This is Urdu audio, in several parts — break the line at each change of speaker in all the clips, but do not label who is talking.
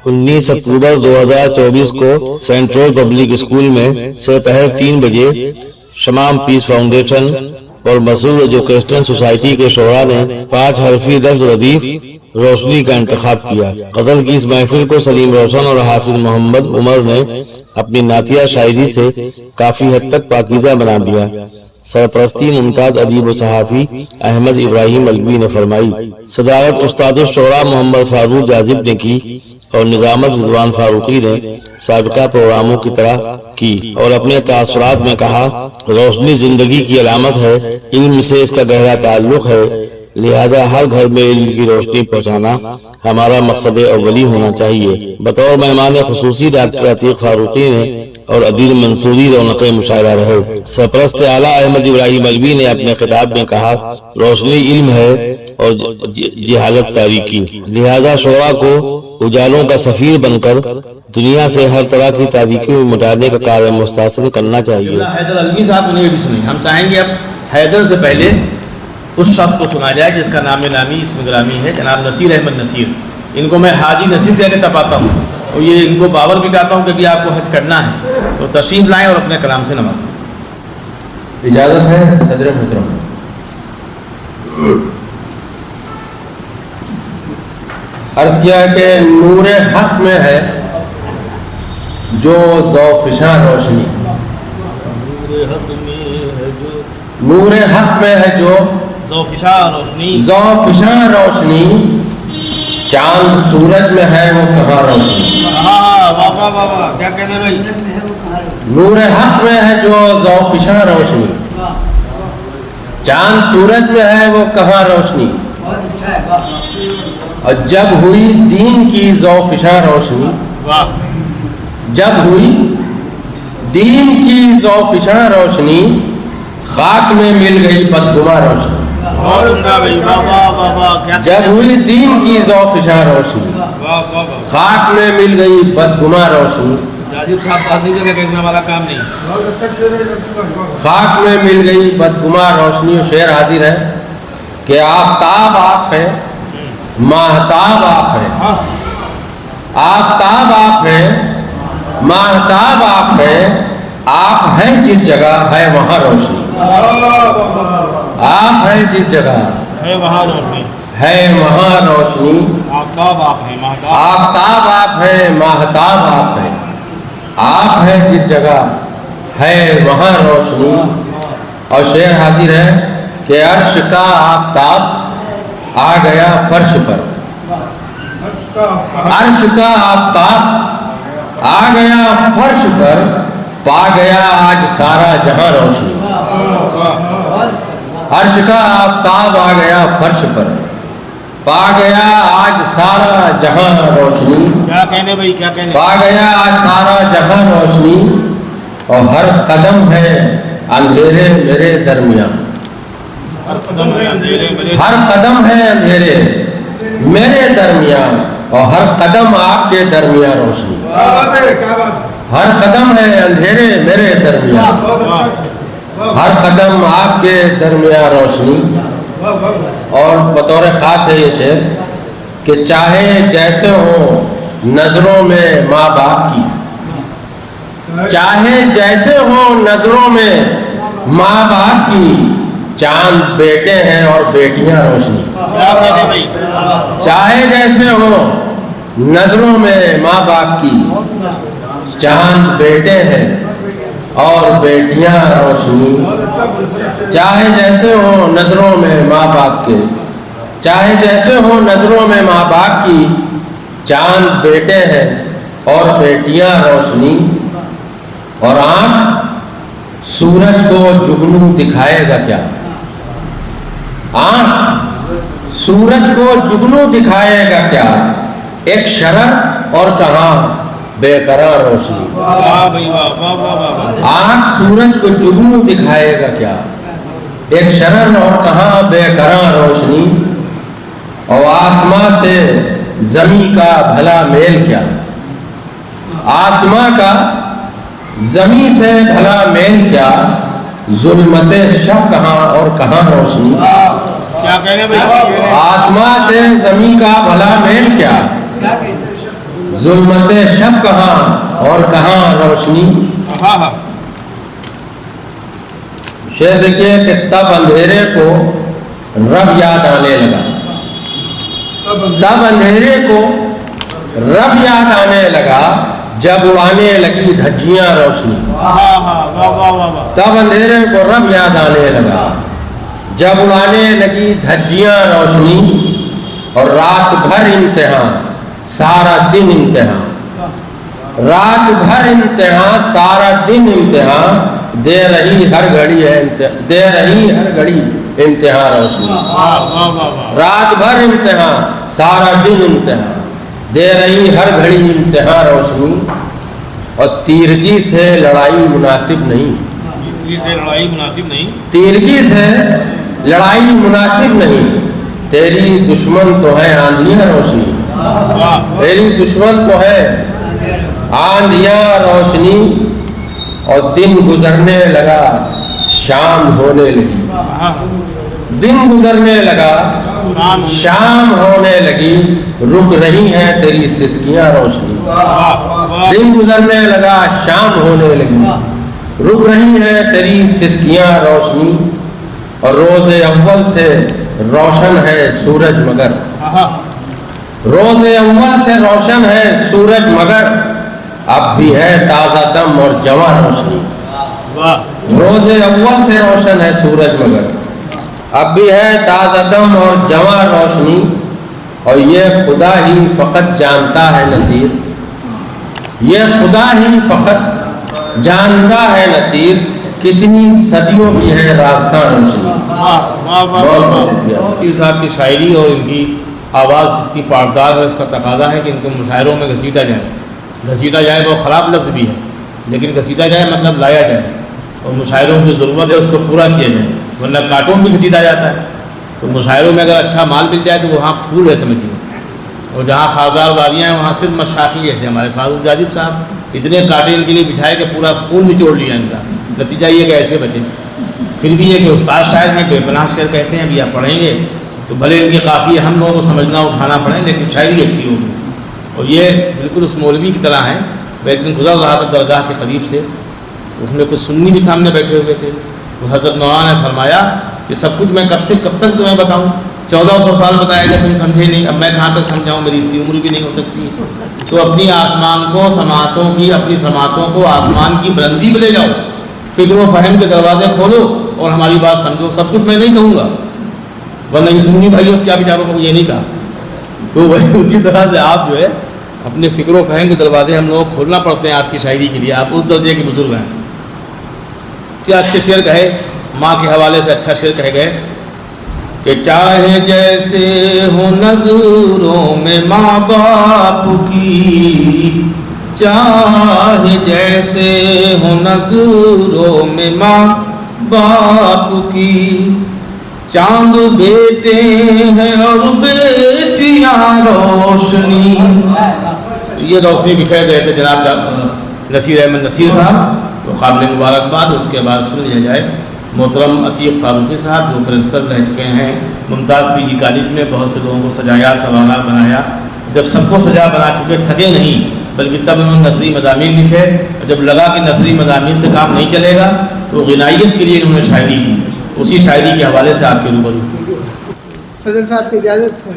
19 اکتوبر 2024 کو سینٹرل پبلک اسکول میں سپہر 3 بجے شمام پیس فاؤنڈیشن اور مسعود ایجوکیشنل سوسائٹی کے شعراء نے 5 حرفی لفظ ردیف روشنی کا انتخاب کیا۔ غزل کی اس محفل کو سلیم روشن اور حافظ محمد عمر نے اپنی نعتیہ شاعری سے کافی حد تک پاکیزہ بنا دیا۔ سرپرستی ممتاز ادیب و صحافی احمد ابراہیم الوی نے فرمائی۔ صدارت استاد الشعراء محمد فاروق جاذب نے کی اور نظامت رضوان فاروقی نے سابقہ پروگراموں کی طرح کی اور اپنے تاثرات میں کہا، روشنی زندگی کی علامت ہے، علم سے اس کا گہرا تعلق ہے، لہذا ہر گھر میں علم کی روشنی پہنچانا ہمارا مقصد اولی ہونا چاہیے۔ بطور مہمان خصوصی ڈاکٹر عتیق فاروقی نے اور عدیل منصوری رونق مشاعرہ رہے۔ سرپرست اعلیٰ احمد ابراہیم الوی نے اپنے خطاب میں کہا، روشنی علم ہے اور جہالت تاریکی، لہذا شعراء کو اجالوں کا سفیر بن کر دنیا سے ہر طرح کی تاریکیوں میں مٹانے کا کار مستحسن کرنا چاہیے۔
حیدر الوی صاحب نے بھی سنی، ہم چاہیں گے اب حیدر سے پہلے اس شخص کو سنا جائے جس کا نام نامی اسم گرامی ہے، جناب نصیر احمد نصیر۔ ان کو میں حاجی نصیر کہہ کے تپاتا ہوں اور یہ ان کو باور بھی کہتا ہوں کہ بھی آپ کو حج کرنا ہے، تو تشریف لائیں اور اپنے کلام سے نوازیں۔
اجازت ہے صدر محترم۔ عرض کیا ہے کہ نور حق میں ہے جو ذوفشاں روشنی، نور حق میں ہے جو
ذوفشاں روشنی،
ذوفشاں روشنی، چاند سورج میں ہے وہ کہاں روشنی۔
کیا کہنے بھائی؟
نور حق میں ہے جو ذوفشاں روشنی، چاند سورج میں ہے وہ کہاں روشنی، اور جب ہوئی دین کی ذوفشاں روشنی، جب ہوئی دین کی ذوفشاں روشنی، خاک میں مل گئی بدگماں روشنی۔ جب ہوئی دین کی ذوفشاں روشنی، خاک میں مل گئی بدگماں روشنی، خاک میں مل گئی بدگماں روشنی۔ شعر حاضر ہے کہ آفتاب آپ ہیں، ماہتاب آپ ہیں، آفتاب آپ ہیں، ماہتاب آپ ہیں، آپ ہیں جس جگہ ہے وہاں روشنی، آپ ہیں جس جگہ ہے وہاں روشنی،
آفتاب آپ ہیں،
آفتاب آپ ہیں، ماہتاب آپ ہیں، آپ ہیں جس جگہ ہے وہاں روشنی۔ اور شعر حاضر ہے کہ عرش کا آفتاب آ گیا فرش پر، عرش کا آفتاب آ گیا فرش پر، پا گیا آج سارا جہاں روشنی، عرش کا آفتاب آ گیا فرش پر، پا گیا آج سارا جہاں روشنی،
کیا کہنے بھائی، کیا کہنے؟
پا گیا آج سارا جہاں روشنی، اور ہر قدم ہے اندھیرے میرے درمیان،
ہر قدم ہے اندھیرے میرے،
ہر قدم ہے اندھیرے میرے درمیان، اور ہر قدم آپ کے درمیان روشنی، ہر قدم ہے اندھیرے میرے درمیان، ہر قدم آپ کے درمیان روشنی۔ اور بطور خاص ہے یہ شعر کہ چاہے جیسے ہوں نظروں میں ماں باپ کی، چاہے جیسے ہوں نظروں میں ماں باپ کی، چاند بیٹے ہیں اور بیٹیاں روشنی، چاہے جیسے ہوں نظروں میں ماں باپ کی، چاند بیٹے ہیں اور بیٹیاں روشنی، چاہے جیسے ہوں نظروں میں ماں باپ کے، چاہے جیسے ہوں نظروں میں ماں باپ کی، چاند بیٹے ہیں اور بیٹیاں روشنی۔ اور آنکھ سورج کو جگنو دکھائے گا کیا، آنکھ سورج کو جگنو دکھائے گا کیا، ایک شرر اور کہاں بے قرار روشنی، آنکھ سورج کو جگنو دکھائے گا کیا، ایک شرر اور کہاں بے قرار روشنی، اور آسماں سے زمیں کا بھلا میل کیا، آسماں کا زمیں سے بھلا میل کیا، ظلمت شب کہاں اور کہاں روشنی،
کیا کہنے بھائی؟
آسماں سے زمیں کا بھلا میل کیا، ظلمت شب کہاں اور کہاں روشنی.
ہاں ہاں
شعر دیکھیے کہ تب اندھیرے کو رب یاد آنے لگا. تب اندھیرے کو رب یاد آنے لگا جب اڑانے لگی دھجیاں روشنی.
ہاں ہاں واہ واہ واہ واہ.
تب اندھیرے کو رب یاد آنے لگا جب اڑانے لگی دھجیاں روشنی. اور رات بھر امتحان سارا دن امتحان. رات بھر امتحان سارا دن امتحان. دے رہی ہر گھڑی ہے دے رہی ہر گھڑی امتحان روشنی. رات بھر امتحان سارا دن امتحان. دے رہی ہر گھڑی امتحان روشنی. اور تیرگی سے لڑائی مناسب نہیں.
تیرگی سے لڑائی مناسب نہیں.
تیرگی سے لڑائی مناسب نہیں. تیری دشمن تو ہے آندھیاں روشنی. تیری دشمن تو ہے آندھیاں روشنی. اور دن گزرنے لگا شام ہونے لگی. دن گزرنے لگا شام ہونے لگی. رک رہی ہیں تیری سسکیاں روشنی. دن گزرنے لگا شام ہونے لگی. رک رہی ہیں تیری سسکیاں روشنی. اور روز اول سے روشن ہے سورج مگر. روز اول سے روشن ہے سورج مگر. اب بھی ہے تازہ دم اور جواں روشنی. روز اول سے روشن ہے سورج مگر. اب بھی ہے تازہ دم اور جواں روشنی. اور یہ خدا ہی فقط جانتا ہے نصیر. یہ خدا ہی فقط جانتا ہے نصیر. کتنی صدیوں کی ہے راستہ روشنی.
مفتی صاحب کی شاعری اور ان کی آواز جتنی پاکدار ہے اس کا تقاضا ہے کہ ان کو مشاعروں میں گھسیٹا جائے. گھسیٹا جائے وہ خراب لفظ بھی ہے لیکن گھسیٹا جائے مطلب لایا جائے. اور مشاعروں کی ضرورت ہے اس کو پورا کیا جائے ورنہ کارٹون بھی گھسیٹا جاتا ہے. تو مشاعروں میں اگر اچھا مال مل جائے تو وہاں پھول ہے سمجھیے. اور جہاں خاردار وادیاں ہیں وہاں صرف مشاقی جیسے ہمارے فاروق جاذب صاحب اتنے کاٹے ان کے لیے بچھائے کہ پورا خون نچوڑ لیا ان کا. نتیجہ یہ کہ ایسے بچے. پھر بھی یہ کہ استاد شاعر ہیں بے پناہ شعر کہتے ہیں ابھی آپ پڑھیں گے تو بھلے ان کے قافیے ہم لوگوں کو سمجھنا اٹھانا پڑے لیکن شاعری اچھی ہوگی. اور یہ بالکل اس مولوی کی طرح ہیں. وہ ایک دن گزر رہا تھا درگاہ کے قریب سے. اس میں کچھ سنی بھی سامنے بیٹھے ہوئے تھے. تو حضرت مولانا نے فرمایا کہ سب کچھ میں کب سے کب تک تمہیں بتاؤں. 1400 سال بتایا کہ تم سمجھے نہیں. اب میں کہاں تک سمجھاؤں میری اتنی عمر بھی نہیں ہو سکتی. تو اپنی آسمان کو سماعتوں کی اپنی سماعتوں کو آسمان کی بلندی پہ لے جاؤ. فکر و فہم کے دروازے کھولو اور ہماری بات سمجھو. سب کچھ میں نہیں کہوں گا ورنہ یہ سنی بھائیوں کیا بیچاروں کو یہ نہیں کہا. تو وہی اسی طرح سے آپ جو ہے اپنے فکر و فہم کے دروازے ہم لوگ کھولنا پڑتے ہیں آپ کی شاعری کے لیے. آپ اس درجے کے بزرگ ہیں. کیا اچھے شعر کہے ماں کے حوالے سے اچھا شعر کہہ گئے کہ چاہے جیسے ہو نظروں میں ماں باپ کی. چاہے جیسے ہو نظروں میں ماں باپ کی. چاند بیٹے ہیں اور بیٹیاں روشنی. یہ روشنی بکھیر گئے تھے جناب نصیر احمد نصیر صاحب. تو قابل مبارکباد. اس کے بعد سن لیا جائے محترم عتیق فاروقی صاحب جو پرنسپل رہ چکے ہیں ممتاز پی جی کالج میں. بہت سے لوگوں کو سجایا سنوارا بنایا. جب سب کو سجا بنا چکے تھکے نہیں بلکہ تب انہوں نے نثری مضامین لکھے. اور جب لگا کہ نثری مضامین سے کام نہیں چلے گا تو غنائیت کے لیے انہوں نے شاعری کی. اسی شاعری کے حوالے سے آپ کے روبرو.
صدر صاحب کی اجازت سے.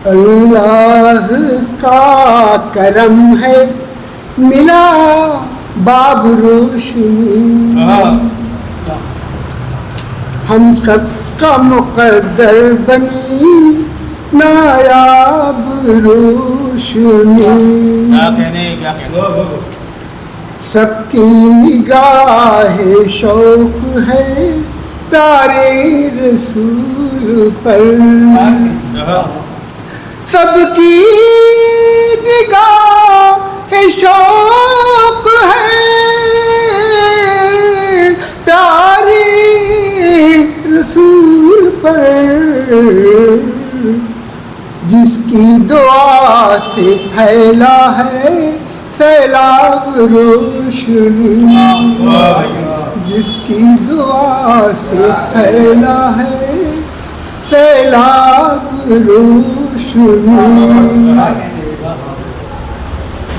اللہ کا کرم ہے ملا باب روشنی. ہم سب کا مقدر بنی نایاب روشنی. سب کی نگاہ شوق ہے پیارے رسول پر. سب کی نگاہ شوق ہے پیارے رسول پر. جس کی دعا سے پھیلا ہے سیلاب روشنی. جس کی دعا سے پھیلا ہے سیلاب روشنی.